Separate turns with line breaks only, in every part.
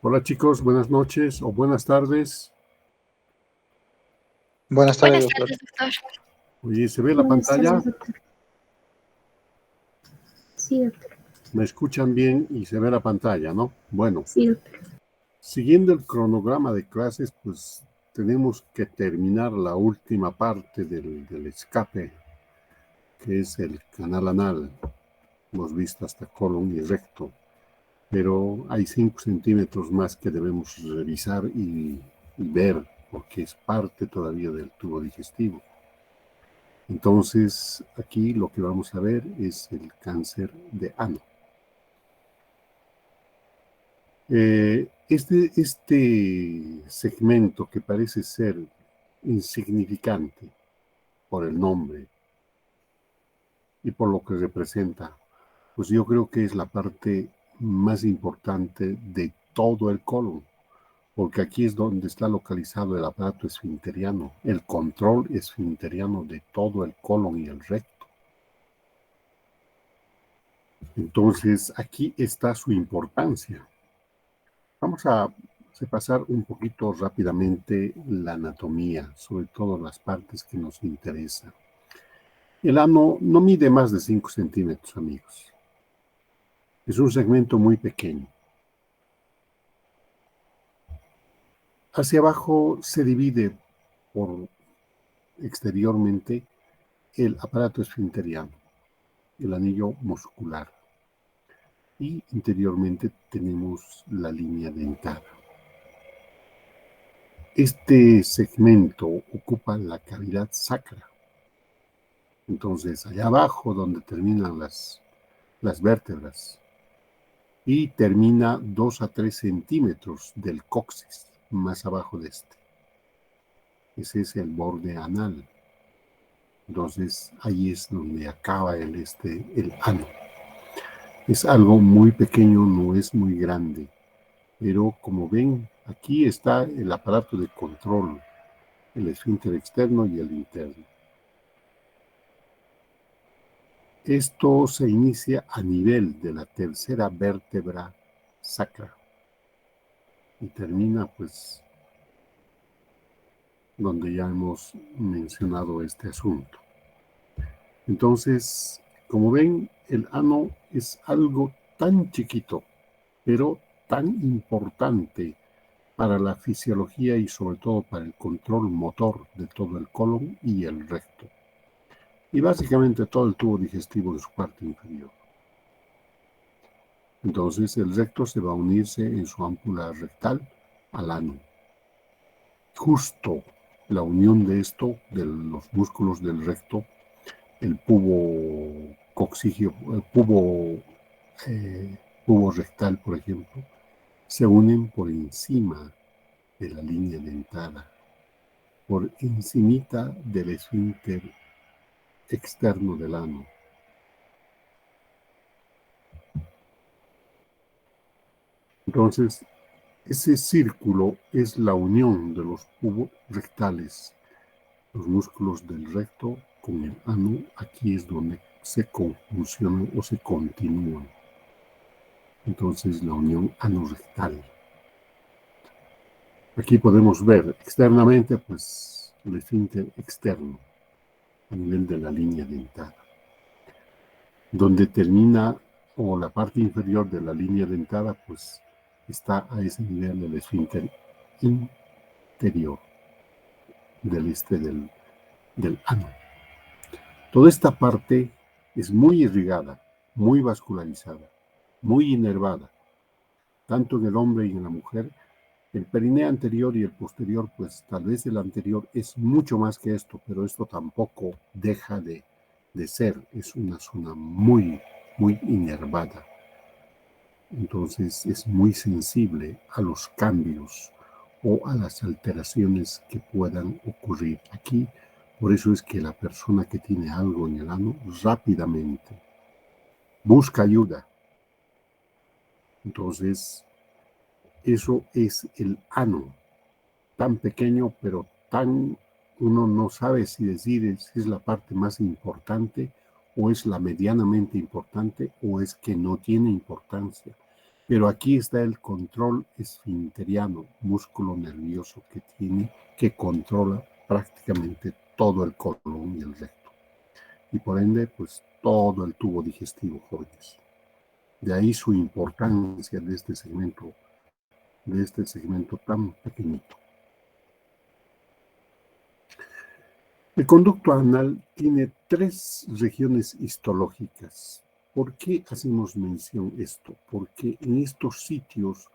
Hola chicos, buenas noches o buenas tardes.
Buenas tardes, doctor.
Buenas tardes, doctor.
Oye, ¿se ve la
Buenas
pantalla?
tardes, doctor. Sí, doctor.
Me escuchan bien y se ve la pantalla, ¿no? Bueno,
Sí, doctor.
siguiendo el cronograma de clases, pues tenemos que terminar la última parte del escape, que es el canal anal. Hemos visto hasta colon y recto, pero hay 5 centímetros más que debemos revisar y ver, porque es parte todavía del tubo digestivo. Entonces, aquí lo que vamos a ver es el cáncer de ano. Este segmento que parece ser insignificante por el nombre y por lo que representa, pues yo creo que es la parte más importante de todo el colon, porque aquí es donde está localizado el aparato esfinteriano, el control esfinteriano de todo el colon y el recto. Entonces, aquí está su importancia. Vamos a repasar un poquito rápidamente la anatomía, sobre todo las partes que nos interesan. El ano no mide más de 5 centímetros, amigos. Es un segmento muy pequeño. Hacia abajo se divide por exteriormente el aparato esfinteriano, el anillo muscular, y interiormente tenemos la línea dentada. Este segmento ocupa la cavidad sacra. Entonces, allá abajo donde terminan las vértebras y termina 2 a 3 centímetros del coxis, más abajo de este. Ese es el borde anal. Entonces, ahí es donde acaba el ano. Es algo muy pequeño, no es muy grande, pero como ven, aquí está el aparato de control, el esfínter externo y el interno. Esto se inicia a nivel de la tercera vértebra sacra y termina pues donde ya hemos mencionado este asunto. Entonces, como ven, el ano es algo tan chiquito, pero tan importante para la fisiología y sobre todo para el control motor de todo el colon y el recto. Y básicamente todo el tubo digestivo de su parte inferior. Entonces el recto se va a unirse en su ámpula rectal al ano. Justo la unión de esto, de los músculos del recto, el pubo coxígeo, el pubo rectal, por ejemplo, se unen por encima de la línea dentada, por encimita del esfínter externo del ano. Entonces, ese círculo es la unión de los pubos rectales, los músculos del recto con el ano. Aquí es donde se conjuncionan o se continúan. Entonces, la unión anorrectal. Aquí podemos ver externamente, pues, el esfínter externo a nivel de la línea dentada, donde termina, o la parte inferior de la línea dentada, pues, está a ese nivel el esfínter interior del ano. Toda esta parte es muy irrigada, muy vascularizada, muy inervada, tanto en el hombre y en la mujer. El perineo anterior y el posterior, pues tal vez el anterior es mucho más que esto, pero esto tampoco deja de ser. Es una zona muy, muy inervada. Entonces es muy sensible a los cambios o a las alteraciones que puedan ocurrir aquí. Por eso es que la persona que tiene algo en el ano rápidamente busca ayuda. Entonces, eso es el ano, tan pequeño, pero tan, uno no sabe si decir si es la parte más importante o es la medianamente importante o es que no tiene importancia. Pero aquí está el control esfinteriano, músculo nervioso que controla prácticamente todo el colon y el recto. Y por ende, pues todo el tubo digestivo, jóvenes. De ahí su importancia de este segmento tan pequeñito. El conducto anal tiene 3 regiones histológicas. ¿Por qué hacemos mención esto? Porque en estos sitios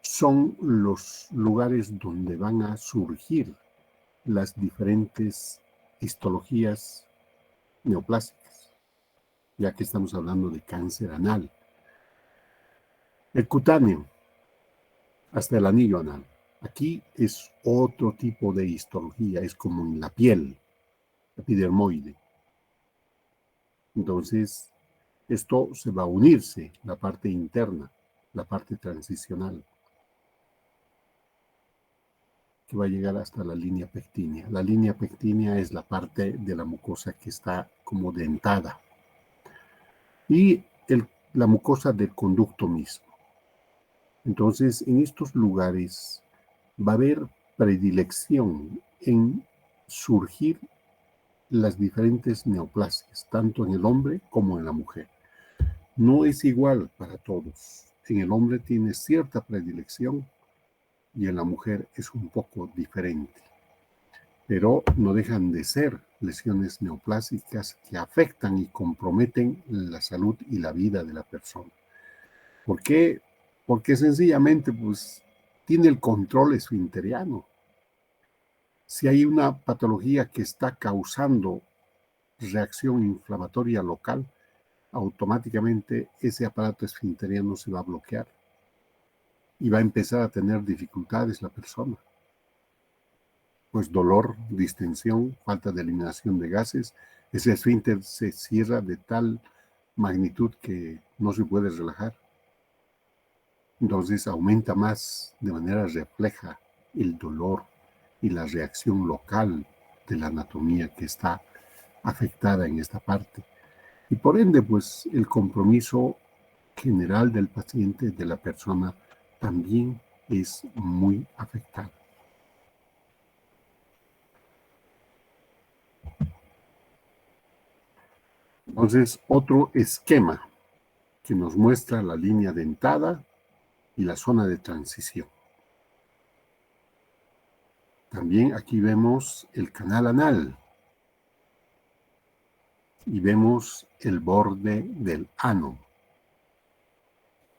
son los lugares donde van a surgir las diferentes histologías neoplásicas, ya que estamos hablando de cáncer anal. El cutáneo, hasta el anillo anal. Aquí es otro tipo de histología, es como en la piel, epidermoide. Entonces, esto se va a unirse, la parte interna, la parte transicional, que va a llegar hasta la línea pectínea. La línea pectínea es la parte de la mucosa que está como dentada. Y la mucosa del conducto mismo. Entonces, en estos lugares va a haber predilección en surgir las diferentes neoplasias, tanto en el hombre como en la mujer. No es igual para todos. En el hombre tiene cierta predilección y en la mujer es un poco diferente. Pero no dejan de ser lesiones neoplásicas que afectan y comprometen la salud y la vida de la persona. ¿Por qué? Porque sencillamente pues, tiene el control esfinteriano. Si hay una patología que está causando reacción inflamatoria local, automáticamente ese aparato esfinteriano se va a bloquear y va a empezar a tener dificultades la persona. Pues dolor, distensión, falta de eliminación de gases, ese esfínter se cierra de tal magnitud que no se puede relajar. Entonces aumenta más de manera refleja el dolor y la reacción local de la anatomía que está afectada en esta parte. Y por ende, pues el compromiso general del paciente, de la persona, también es muy afectado. Entonces, otro esquema que nos muestra la línea dentada y la zona de transición. También aquí vemos el canal anal y vemos el borde del ano.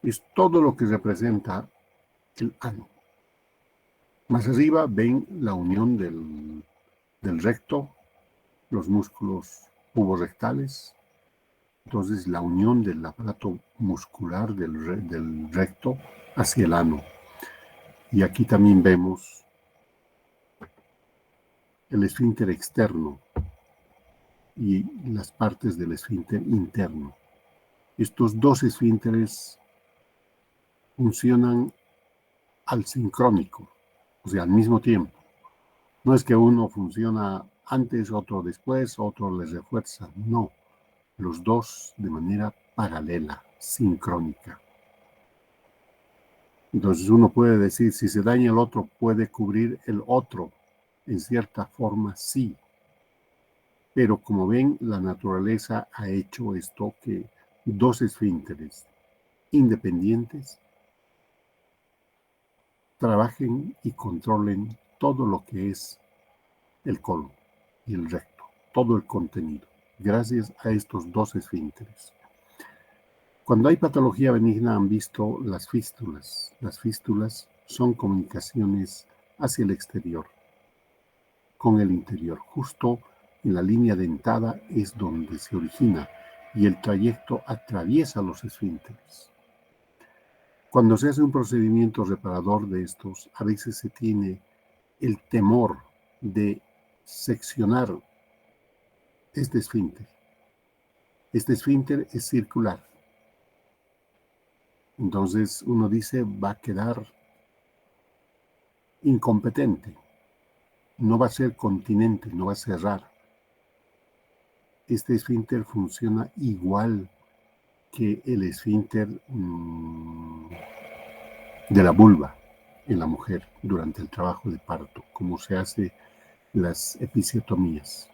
Es todo lo que representa el ano. Más arriba ven la unión del recto, los músculos puborectales. Entonces, la unión del aparato muscular del recto hacia el ano. Y aquí también vemos el esfínter externo y las partes del esfínter interno. Estos 2 esfínteres funcionan al sincrónico, o sea, al mismo tiempo. No es que uno funciona antes, otro después, otro les refuerza. No, los 2 de manera paralela, sincrónica. Entonces uno puede decir, si se daña el otro, puede cubrir el otro. En cierta forma, sí. Pero como ven, la naturaleza ha hecho esto que 2 esfínteres independientes trabajen y controlen todo lo que es el colon y el recto, todo el contenido, gracias a estos 2 esfínteres. Cuando hay patología benigna han visto las fístulas. Las fístulas son comunicaciones hacia el exterior, con el interior. Justo en la línea dentada es donde se origina y el trayecto atraviesa los esfínteres. Cuando se hace un procedimiento reparador de estos, a veces se tiene el temor de seccionar este esfínter. Este esfínter es circular. Entonces uno dice, va a quedar incompetente, no va a ser continente, no va a cerrar. Este esfínter funciona igual que el esfínter de la vulva en la mujer durante el trabajo de parto, como se hace las episiotomías.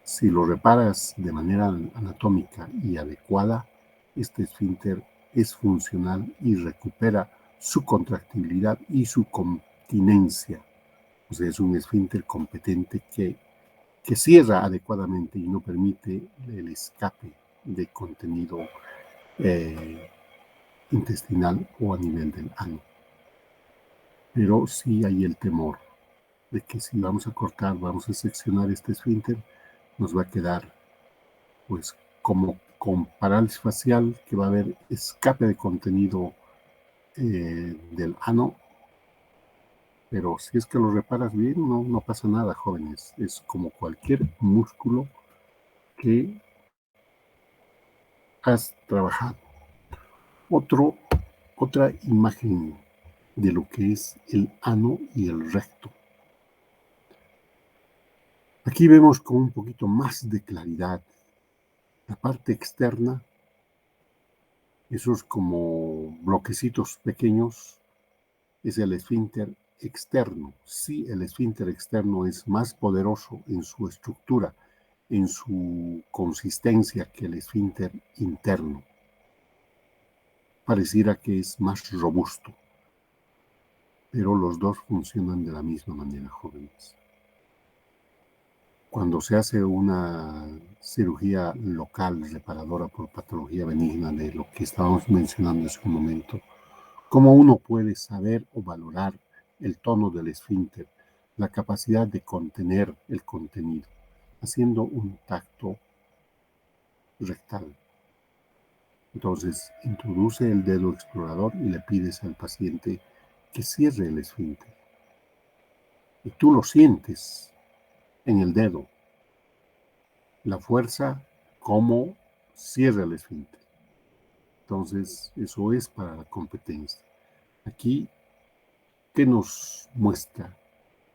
Si lo reparas de manera anatómica y adecuada, este esfínter es funcional y recupera su contractibilidad y su continencia. O sea, es un esfínter competente que cierra adecuadamente y no permite el escape de contenido intestinal o a nivel del ano. Pero sí hay el temor de que si vamos a cortar, vamos a seccionar este esfínter, nos va a quedar pues como con parálisis facial, que va a haber escape de contenido del ano, pero si es que lo reparas bien, no pasa nada, jóvenes. Es como cualquier músculo que has trabajado. Otra imagen de lo que es el ano y el recto. Aquí vemos con un poquito más de claridad la parte externa, esos como bloquecitos pequeños, es el esfínter externo. Sí, el esfínter externo es más poderoso en su estructura, en su consistencia que el esfínter interno. Pareciera que es más robusto, pero los dos funcionan de la misma manera, jóvenes. Cuando se hace una cirugía local reparadora por patología benigna de lo que estábamos mencionando en su momento, ¿cómo uno puede saber o valorar el tono del esfínter, la capacidad de contener el contenido? Haciendo un tacto rectal. Entonces, introduce el dedo explorador y le pides al paciente que cierre el esfínter. Y tú lo sientes en el dedo, la fuerza como cierra el esfínter. Entonces, eso es para la competencia. Aquí, ¿qué nos muestra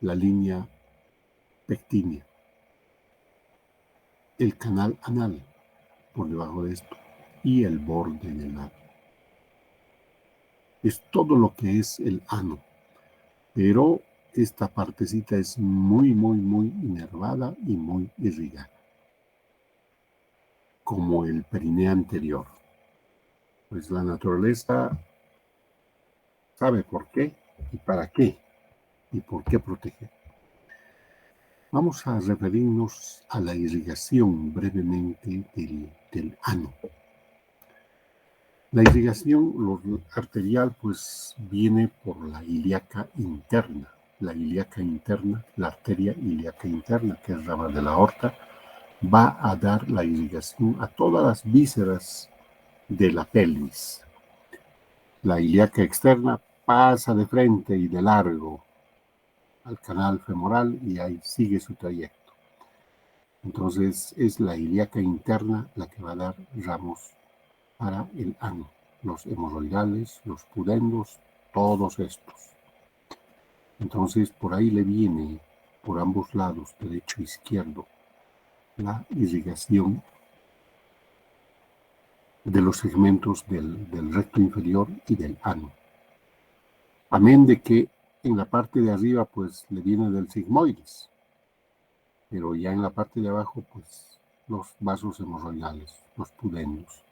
la línea pectínea? El canal anal por debajo de esto y el borde del ano. Es todo lo que es el ano, pero esta partecita es muy inervada y muy irrigada, como el perineo anterior. Pues la naturaleza sabe por qué y para qué y por qué proteger. Vamos a referirnos a la irrigación brevemente del ano. La irrigación arterial pues viene por la ilíaca interna. La ilíaca interna, la arteria ilíaca interna, que es rama de la aorta, va a dar la irrigación a todas las vísceras de la pelvis. La ilíaca externa pasa de frente y de largo al canal femoral y ahí sigue su trayecto. Entonces es la ilíaca interna la que va a dar ramos para el ano, los hemorroidales, los pudendos, todos estos. Entonces por ahí le viene por ambos lados, derecho e izquierdo, la irrigación de los segmentos del recto inferior y del ano. Amén de que en la parte de arriba pues le viene del sigmoides, pero ya en la parte de abajo pues los vasos hemorroidales, los pudendos,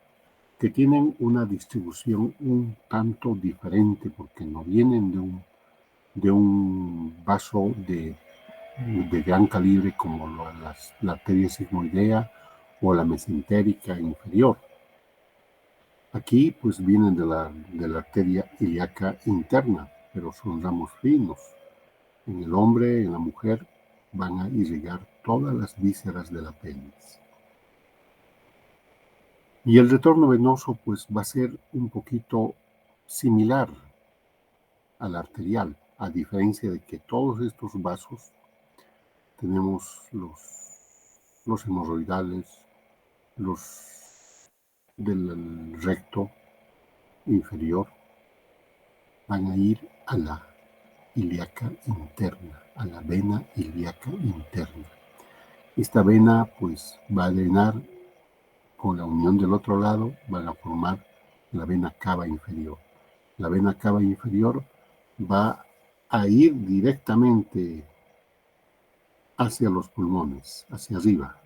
que tienen una distribución un tanto diferente porque no vienen de un vaso de gran calibre como la arteria sigmoidea o la mesentérica inferior. Aquí pues vienen de la arteria ilíaca interna, pero son ramos finos. En el hombre, en la mujer, van a irrigar todas las vísceras de la pelvis. Y el retorno venoso pues va a ser un poquito similar al arterial, a diferencia de que todos estos vasos tenemos los hemorroidales, los del recto inferior, van a ir a la ilíaca interna, a la vena ilíaca interna. Esta vena pues va a drenar con la unión del otro lado, van a formar la vena cava inferior. La vena cava inferior va a ir directamente hacia los pulmones, hacia arriba,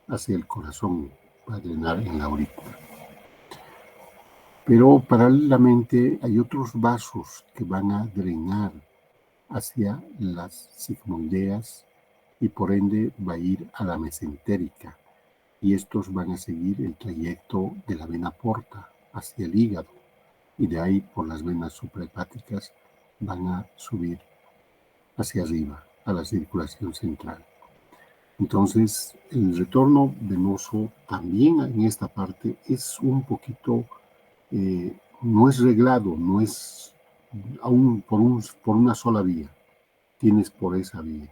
hacia el corazón, para drenar en la aurícula. Pero paralelamente hay otros vasos que van a drenar hacia las sigmoideas y por ende va a ir a la mesentérica, y estos van a seguir el trayecto de la vena porta hacia el hígado, y de ahí por las venas suprahepáticas van a subir hacia arriba a la circulación central. Entonces, el retorno venoso también en esta parte es un poquito, no es reglado, no es aún por una sola vía, tienes por esa vía.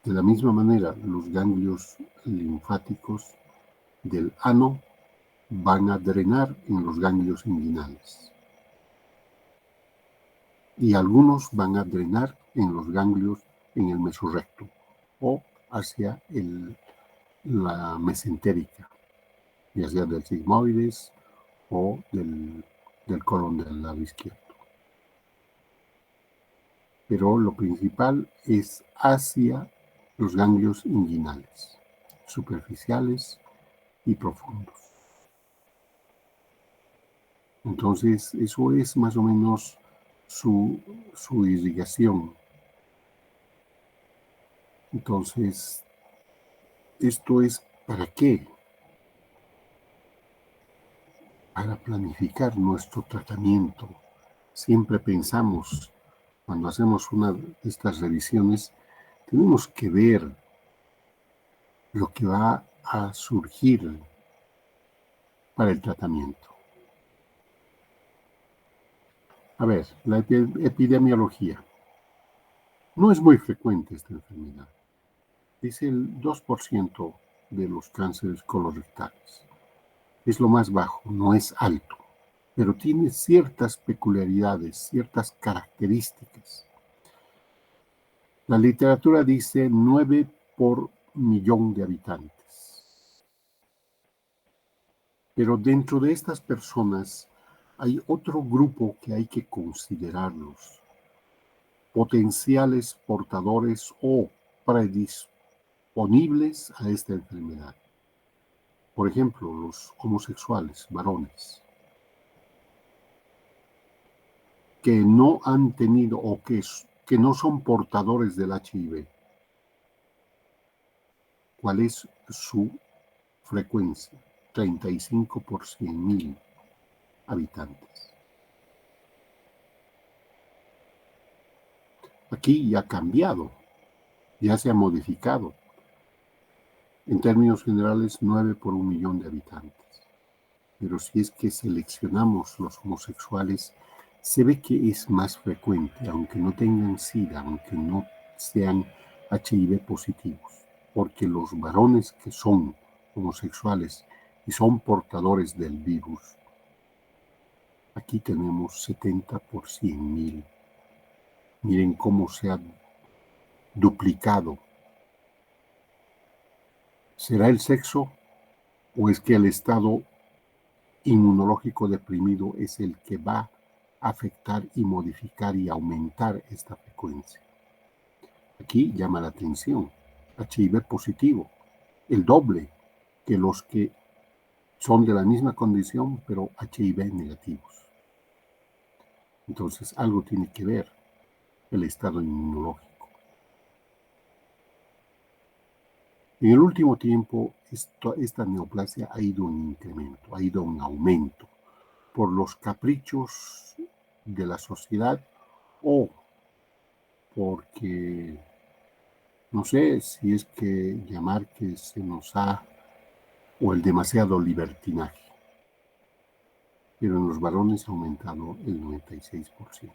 De la misma manera, los ganglios linfáticos del ano van a drenar en los ganglios inguinales. Y algunos van a drenar en los ganglios en el mesorrecto o hacia la mesentérica, ya sea del sigmoides o del colon del lado izquierdo. Pero lo principal es hacia los ganglios inguinales, superficiales y profundos. Entonces, eso es más o menos su irrigación. Entonces, ¿esto es para qué? Para planificar nuestro tratamiento. Siempre pensamos, cuando hacemos una de estas revisiones, tenemos que ver lo que va a surgir para el tratamiento. A ver, la epidemiología. No es muy frecuente esta enfermedad. Es el 2% de los cánceres colorectales. Es lo más bajo, no es alto, pero tiene ciertas peculiaridades, ciertas características. La literatura dice 9 por millón de habitantes. Pero dentro de estas personas hay otro grupo que hay que considerarlos, potenciales portadores o predisponibles a esta enfermedad. Por ejemplo, los homosexuales, varones, que no han tenido o que no son portadores del HIV. ¿Cuál es su frecuencia? 35 por 100,000 habitantes. Aquí ya ha cambiado, ya se ha modificado. En términos generales, 9 por 1,000,000 de habitantes. Pero si es que seleccionamos los homosexuales, se ve que es más frecuente, aunque no tengan SIDA, aunque no sean HIV positivos, porque los varones que son homosexuales y son portadores del virus, aquí tenemos 70 por 100,000. Miren cómo se ha duplicado. ¿Será el sexo o es que el estado inmunológico deprimido es el que va a afectar y modificar y aumentar esta frecuencia? Aquí llama la atención, HIV positivo, el doble que los que son de la misma condición, pero HIV negativos. Entonces, algo tiene que ver el estado inmunológico. En el último tiempo, esta neoplasia ha ido en incremento, ha ido en aumento, por los caprichos de la sociedad o porque, no sé si es que llamar que se nos ha, o el demasiado libertinaje. Pero en los varones ha aumentado el 96%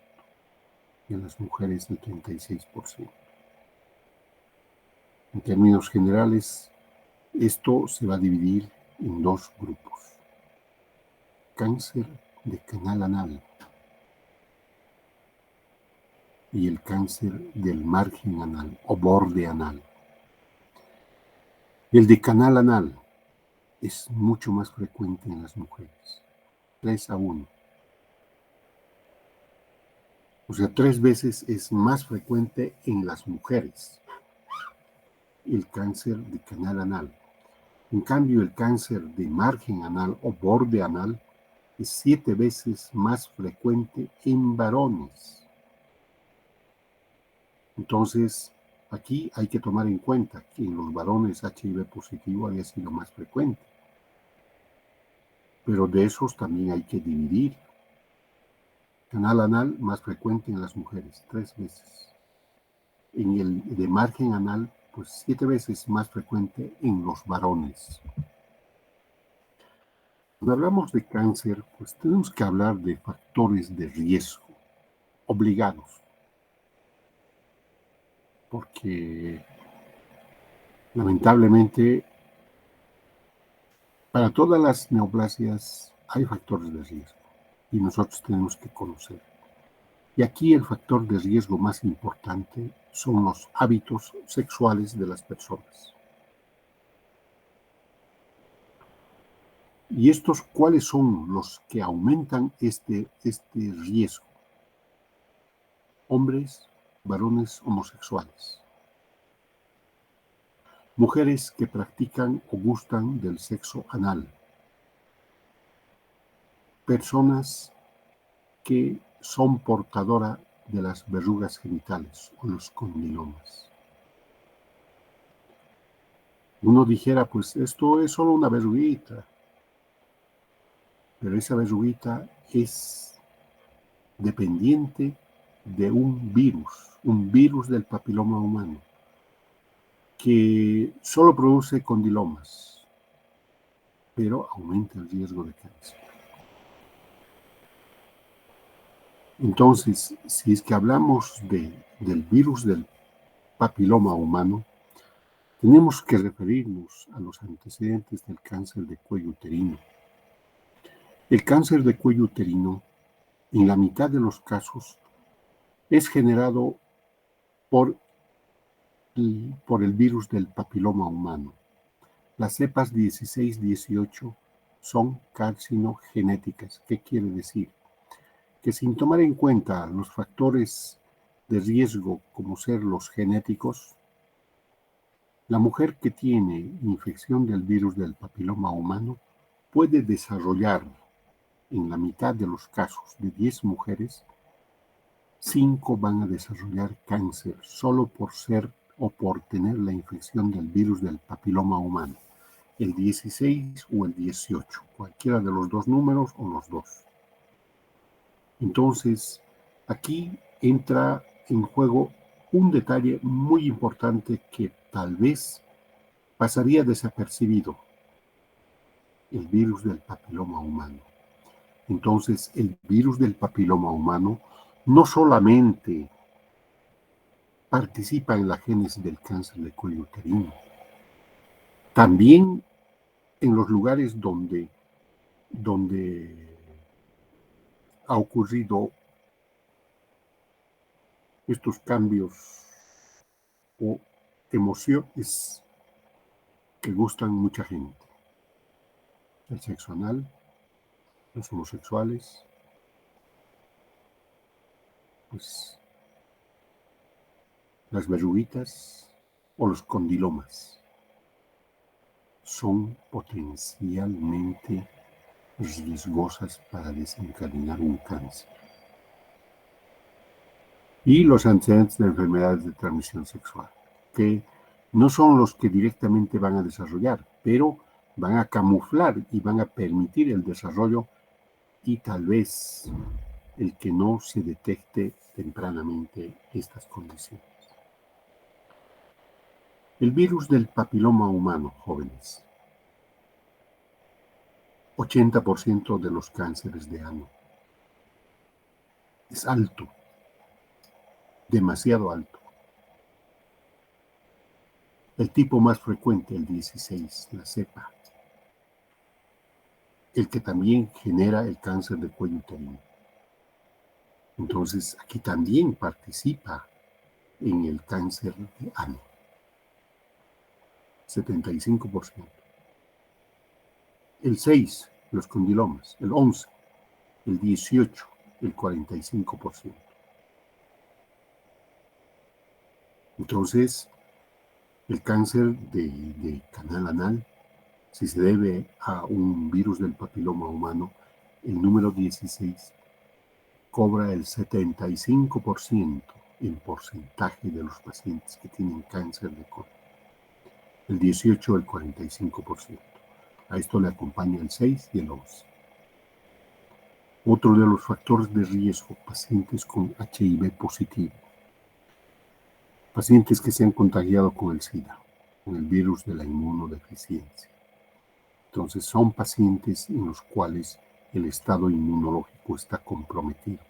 y en las mujeres el 36%. En términos generales, esto se va a dividir en dos grupos. Cáncer de canal anal y el cáncer del margen anal o borde anal. El de canal anal es mucho más frecuente en las mujeres. 3-1. O sea, 3 veces es más frecuente en las mujeres el cáncer de canal anal. En cambio, el cáncer de margen anal o borde anal es 7 veces más frecuente en varones. Entonces, aquí hay que tomar en cuenta que en los varones HIV positivo había sido más frecuente. Pero de esos también hay que dividir. Canal anal más frecuente en las mujeres, 3 veces. En el de margen anal, pues 7 veces más frecuente en los varones. Cuando hablamos de cáncer, pues tenemos que hablar de factores de riesgo obligados, porque lamentablemente para todas las neoplasias hay factores de riesgo y nosotros tenemos que conocer. Y aquí el factor de riesgo más importante son los hábitos sexuales de las personas. ¿Y estos cuáles son los que aumentan este riesgo? Hombres, varones homosexuales. Mujeres que practican o gustan del sexo anal. Personas que son portadoras de las verrugas genitales o los condilomas. Uno dijera, pues esto es solo una verruguita, pero esa verruguita es dependiente de un virus del papiloma humano, que solo produce condilomas, pero aumenta el riesgo de cáncer. Entonces, si es que hablamos del virus del papiloma humano, tenemos que referirnos a los antecedentes del cáncer de cuello uterino. El cáncer de cuello uterino, en la mitad de los casos, es generado por el virus del papiloma humano. Las cepas 16-18 son carcinogenéticas. ¿Qué quiere decir? Que sin tomar en cuenta los factores de riesgo como ser los genéticos, la mujer que tiene infección del virus del papiloma humano puede desarrollar, en la mitad de los casos de 10 mujeres, 5 van a desarrollar cáncer solo por ser o por tener la infección del virus del papiloma humano, el 16 o el 18, cualquiera de los dos números o los dos. Entonces, aquí entra en juego un detalle muy importante que tal vez pasaría desapercibido: el virus del papiloma humano. Entonces, el virus del papiloma humano no solamente participa en la génesis del cáncer de cuello uterino, también en los lugares donde ha ocurrido estos cambios o emociones que gustan mucha gente: el sexo anal, los homosexuales, pues las verruguitas o los condilomas son potencialmente riesgosas para desencadenar un cáncer. Y los antecedentes de enfermedades de transmisión sexual, que no son los que directamente van a desarrollar, pero van a camuflar y van a permitir el desarrollo y tal vez el que no se detecte tempranamente estas condiciones. El virus del papiloma humano, jóvenes. 80% de los cánceres de ano. Es alto, demasiado alto. El tipo más frecuente, el 16, la cepa, el que también genera el cáncer de cuello uterino. Entonces, aquí también participa en el cáncer de ano. 75%. El 6, los condilomas. El 11, el 18, el 45%. Entonces, el cáncer de canal anal, si se debe a un virus del papiloma humano, el número 16 cobra el 75% en porcentaje de los pacientes que tienen cáncer de colon. El 18 el 45%. A esto le acompaña el 6 y el 11. Otro de los factores de riesgo, pacientes con HIV positivo. Pacientes que se han contagiado con el SIDA, con el virus de la inmunodeficiencia. Entonces son pacientes en los cuales el estado inmunológico está comprometido,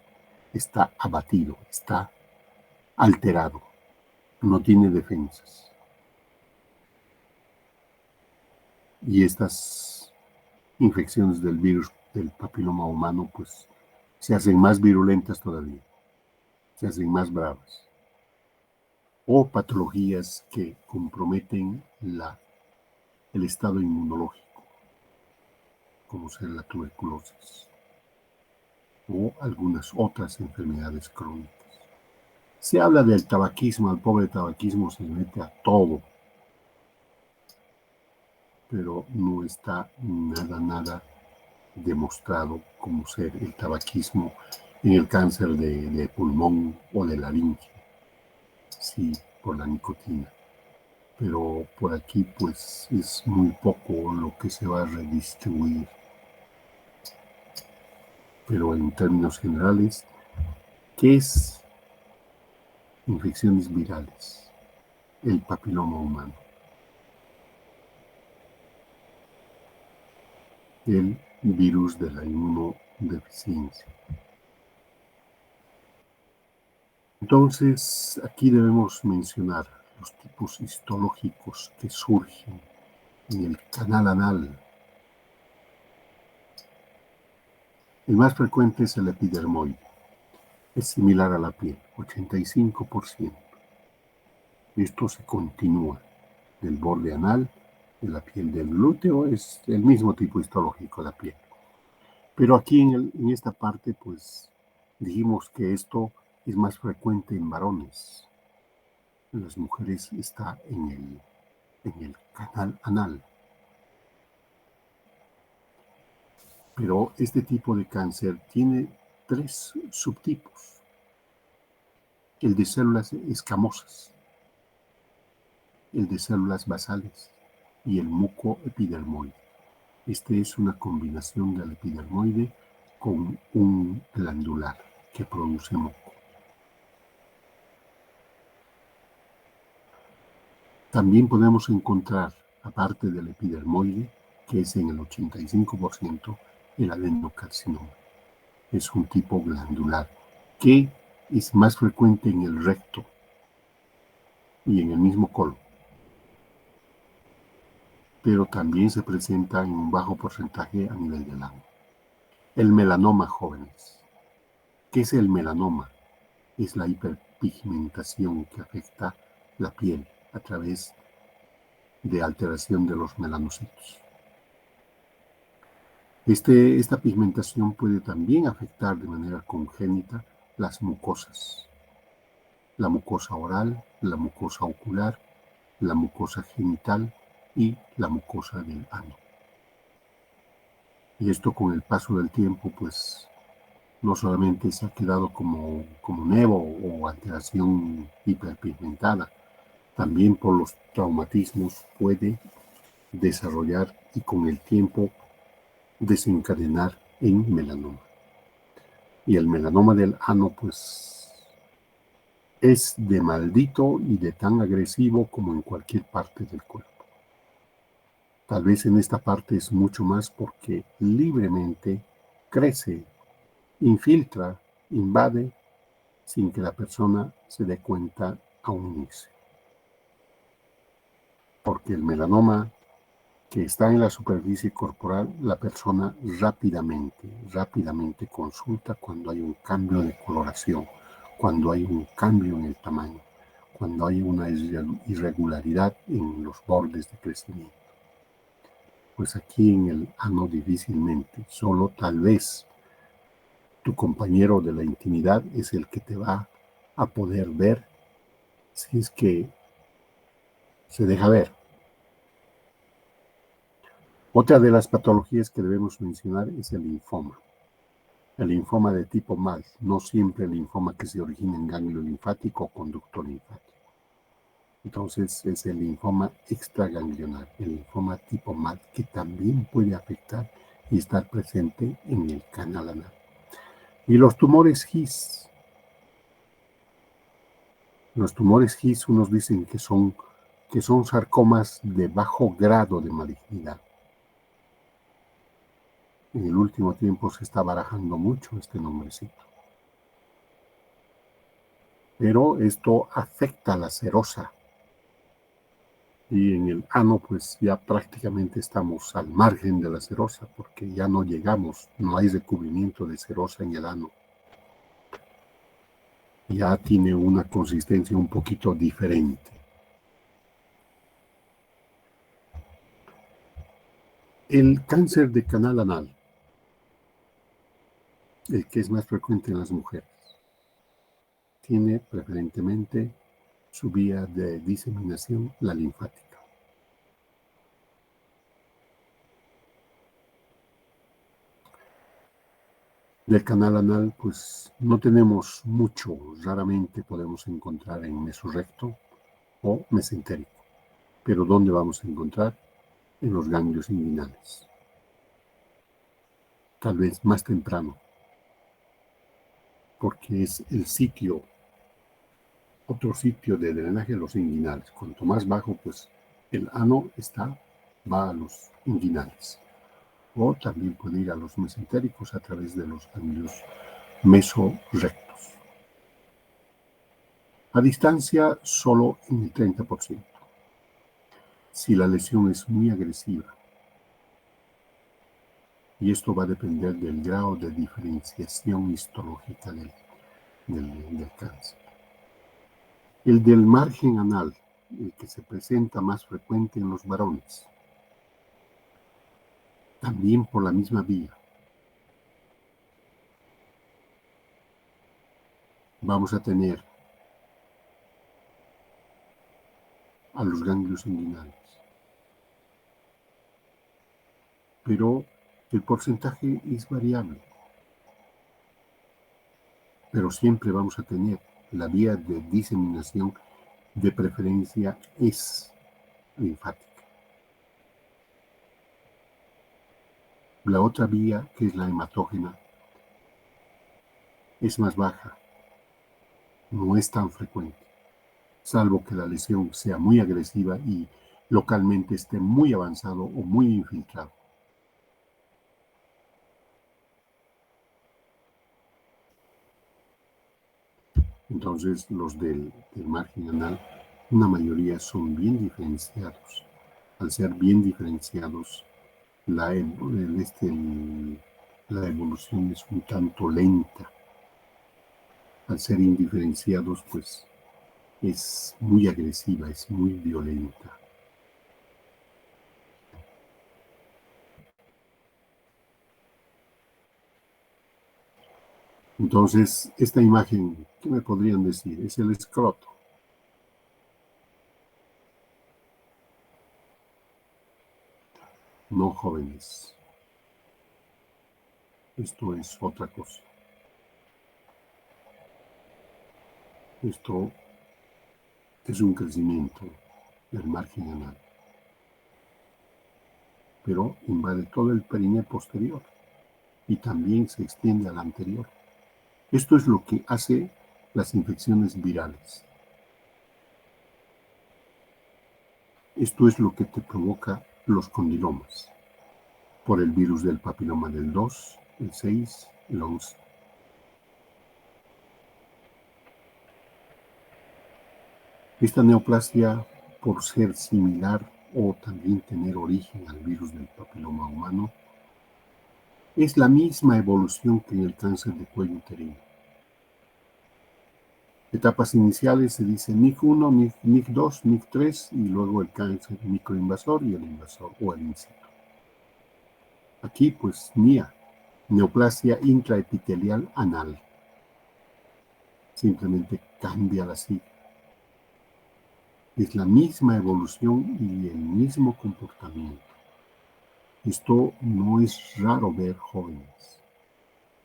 está abatido, está alterado, no tiene defensas. Y estas infecciones del virus del papiloma humano pues se hacen más virulentas todavía, se hacen más bravas. O patologías que comprometen el estado inmunológico, como ser la tuberculosis o algunas otras enfermedades crónicas. Se habla del tabaquismo, el pobre tabaquismo se mete a todo, pero no está nada demostrado como ser el tabaquismo en el cáncer de pulmón o de laringe, sí, por la nicotina. Pero por aquí pues es muy poco lo que se va a redistribuir. Pero en términos generales, ¿qué es infecciones virales? El papiloma humano. El virus de la inmunodeficiencia. Entonces, aquí debemos mencionar los tipos histológicos que surgen en el canal anal. El más frecuente es el epidermoide. Es similar a la piel, 85%. Esto se continúa del borde anal, de la piel del glúteo, es el mismo tipo histológico de la piel. Pero aquí en esta parte, pues, dijimos que esto es más frecuente en varones. En las mujeres está en el canal anal. Pero este tipo de cáncer tiene 3 subtipos. El de células escamosas, el de células basales y el mucoepidermoide. Este es una combinación del epidermoide con un glandular que produce moco. También podemos encontrar, aparte del epidermoide, que es en el 85%, el adenocarcinoma. Es un tipo glandular que es más frecuente en el recto y en el mismo colon, pero también se presenta en un bajo porcentaje a nivel del ano. El melanoma, jóvenes. ¿Qué es el melanoma? Es la hiperpigmentación que afecta la piel a través de alteración de los melanocitos. Esta pigmentación puede también afectar de manera congénita las mucosas, la mucosa oral, la mucosa ocular, la mucosa genital y la mucosa del ano. Y esto con el paso del tiempo, pues no solamente se ha quedado como nevo o alteración hiperpigmentada, también por los traumatismos puede desarrollar y con el tiempo desencadenar en melanoma. Y el melanoma del ano, pues, es de maldito y de tan agresivo como en cualquier parte del cuerpo. Tal vez en esta parte es mucho más porque libremente crece, infiltra, invade, sin que la persona se dé cuenta a un inicio. Porque el melanoma que está en la superficie corporal, la persona rápidamente consulta cuando hay un cambio de coloración, cuando hay un cambio en el tamaño, cuando hay una irregularidad en los bordes de crecimiento. Pues aquí en el ano difícilmente, solo tal vez tu compañero de la intimidad es el que te va a poder ver si es que se deja ver. Otra de las patologías que debemos mencionar es el linfoma. El linfoma de tipo MAL, no siempre el linfoma que se origina en ganglio linfático o conducto linfático. Entonces es el linfoma extraganglionar, el linfoma tipo MAL, que también puede afectar y estar presente en el canal anal. Y los tumores GIS. Los tumores GIS, unos dicen que son sarcomas de bajo grado de malignidad. En el último tiempo se está barajando mucho este nombrecito. Pero esto afecta a la serosa. Y en el ano, pues ya prácticamente estamos al margen de la serosa, porque ya no llegamos, no hay recubrimiento de serosa en el ano. Ya tiene una consistencia un poquito diferente. El cáncer de canal anal, el que es más frecuente en las mujeres, tiene preferentemente su vía de diseminación la linfática. Del canal anal, pues no tenemos mucho, raramente podemos encontrar en mesorrecto o mesentérico. Pero ¿dónde vamos a encontrar? En los ganglios inguinales. Tal vez más temprano, porque es el sitio, otro sitio de drenaje de los inguinales. Cuanto más bajo, pues el ano va a los inguinales. O también puede ir a los mesentéricos a través de los ganglios mesorrectos. A distancia, solo en el 30%. Si la lesión es muy agresiva, y esto va a depender del grado de diferenciación histológica del cáncer. El del margen anal, el que se presenta más frecuente en los varones, también por la misma vía. Vamos a tener a los ganglios inguinales. Pero el porcentaje es variable. Pero siempre vamos a tener la vía de diseminación de preferencia es linfática. La otra vía, que es la hematógena, es más baja, no es tan frecuente, salvo que la lesión sea muy agresiva y localmente esté muy avanzado o muy infiltrado. Entonces, los del margen anal, una mayoría son bien diferenciados. Al ser bien diferenciados, la evolución es un tanto lenta. Al ser indiferenciados, pues es muy agresiva, es muy violenta. Entonces, esta imagen, ¿qué me podrían decir? Es el escroto. No, jóvenes. Esto es otra cosa. Esto es un crecimiento del margen anal, pero invade todo el perineo posterior y también se extiende al anterior. Esto es lo que hace las infecciones virales. Esto es lo que te provoca los condilomas, por el virus del papiloma del 2, el 6, el 11. Esta neoplasia, por ser similar o también tener origen al virus del papiloma humano, es la misma evolución que en el cáncer de cuello uterino. Etapas iniciales se dice MIC1, MIC2, MIC3 y luego el cáncer microinvasor y el invasor o el in situ. Aquí pues NIA, neoplasia intraepitelial anal. Simplemente cambia la sigla. Es la misma evolución y el mismo comportamiento. Esto no es raro ver jóvenes.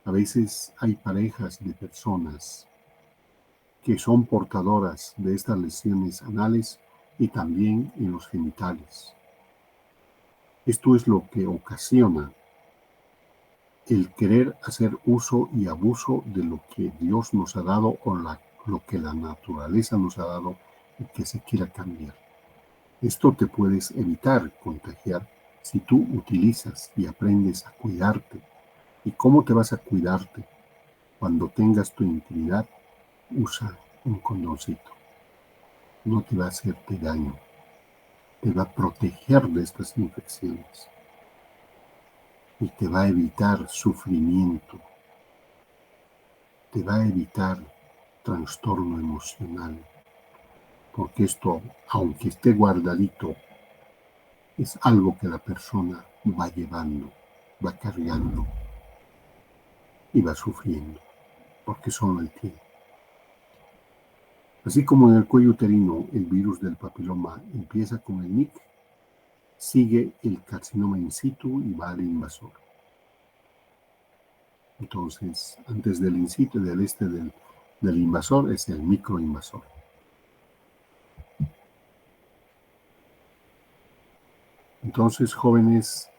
A veces hay parejas de personas que son portadoras de estas lesiones anales y también en los genitales. Esto es lo que ocasiona el querer hacer uso y abuso de lo que Dios nos ha dado o lo que la naturaleza nos ha dado y que se quiera cambiar. Esto te puedes evitar contagiar si tú utilizas y aprendes a cuidarte. ¿Y cómo te vas a cuidarte? Cuando tengas tu intimidad, usa un condoncito. No te va a hacerte daño. Te va a proteger de estas infecciones. Y te va a evitar sufrimiento. Te va a evitar trastorno emocional. Porque esto, aunque esté guardadito, es algo que la persona va llevando, va cargando y va sufriendo, porque solo él tiene. Así como en el cuello uterino el virus del papiloma empieza con el NIC, sigue el carcinoma in situ y va al invasor. Entonces, antes del in situ, del invasor, es el microinvasor. Entonces, jóvenes,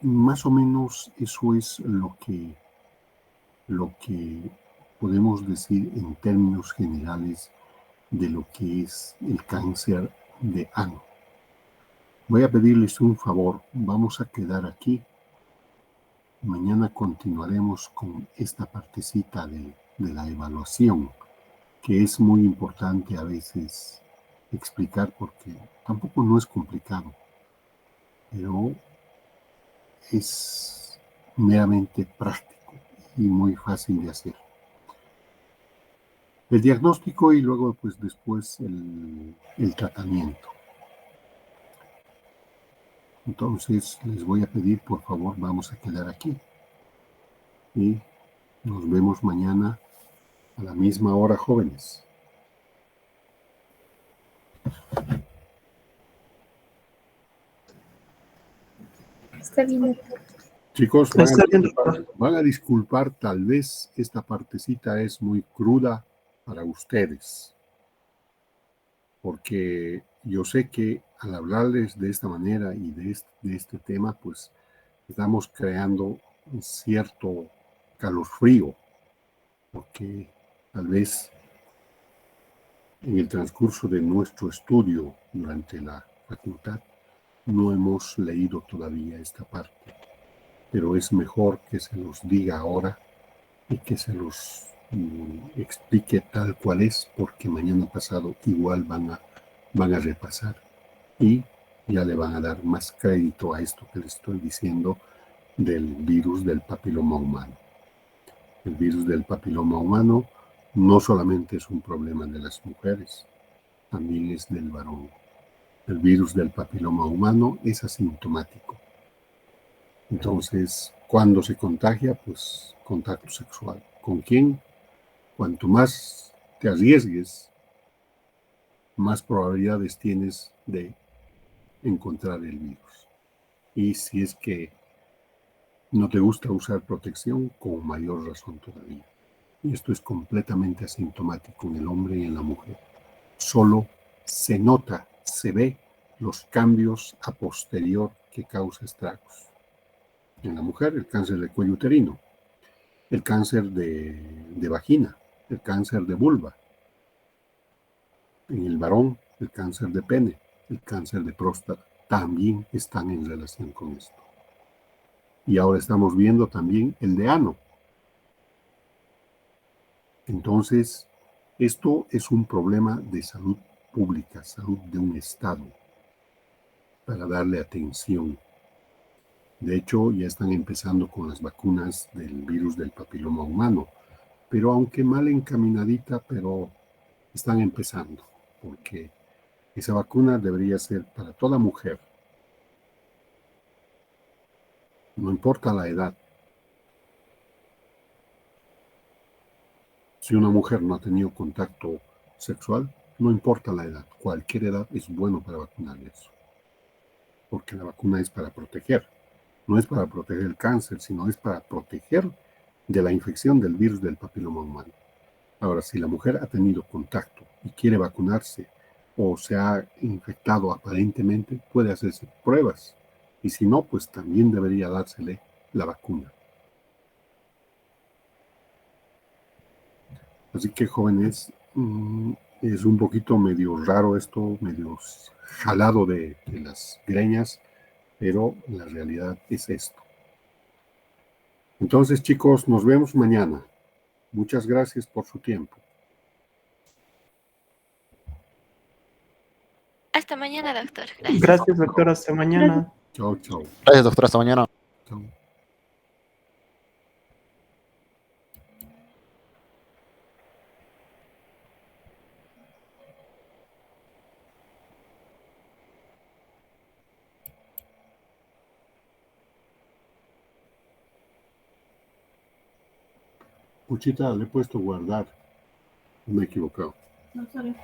más o menos eso es lo que podemos decir en términos generales de lo que es el cáncer de ano. Voy a pedirles un favor, vamos a quedar aquí. Mañana continuaremos con esta partecita de la evaluación, que es muy importante a veces explicar porque tampoco no es complicado, pero es meramente práctico y muy fácil de hacer. El diagnóstico y luego pues después el tratamiento. Entonces les voy a pedir, por favor, vamos a quedar aquí y nos vemos mañana a la misma hora, jóvenes.
Está bien.
Chicos, van a disculpar, tal vez esta partecita es muy cruda para ustedes, porque yo sé que al hablarles de esta manera y de este tema, pues estamos creando un cierto calofrío, porque tal vez en el transcurso de nuestro estudio durante la facultad no hemos leído todavía esta parte, pero es mejor que se los diga ahora y que se los explique tal cual es, porque mañana pasado igual van a repasar y ya le van a dar más crédito a esto que les estoy diciendo del virus del papiloma humano. El virus del papiloma humano no solamente es un problema de las mujeres, también es del varón. El virus del papiloma humano es asintomático. Entonces, cuando se contagia, pues contacto sexual. ¿Con quién? Cuanto más te arriesgues, más probabilidades tienes de encontrar el virus. Y si es que no te gusta usar protección, con mayor razón todavía. Y esto es completamente asintomático en el hombre y en la mujer. Solo se nota, se ve los cambios a posterior que causa estragos. En la mujer, el cáncer de cuello uterino, el cáncer de vagina, el cáncer de vulva. En el varón, el cáncer de pene, el cáncer de próstata, también están en relación con esto. Y ahora estamos viendo también el de ano. Entonces, esto es un problema de salud pública, salud de un Estado, para darle atención. De hecho, ya están empezando con las vacunas del virus del papiloma humano, pero aunque mal encaminadita, pero están empezando, porque esa vacuna debería ser para toda mujer, no importa la edad, Si una mujer no ha tenido contacto sexual, no importa la edad, cualquier edad es bueno para vacunar eso. Porque la vacuna es para proteger, no es para proteger el cáncer, sino es para proteger de la infección del virus del papiloma humano. Ahora, si la mujer ha tenido contacto y quiere vacunarse o se ha infectado aparentemente, puede hacerse pruebas. Y si no, pues también debería dársele la vacuna. Así que, jóvenes, es un poquito medio raro esto, medio jalado de las greñas, pero la realidad es esto. Entonces, chicos, nos vemos mañana. Muchas gracias por su tiempo.
Hasta mañana, doctor. Gracias.
Gracias, doctor. Hasta mañana.
Chao, chao.
Gracias, doctor. Hasta mañana.
Chao. Puchita, le he puesto guardar. Me he equivocado.
No, sorry.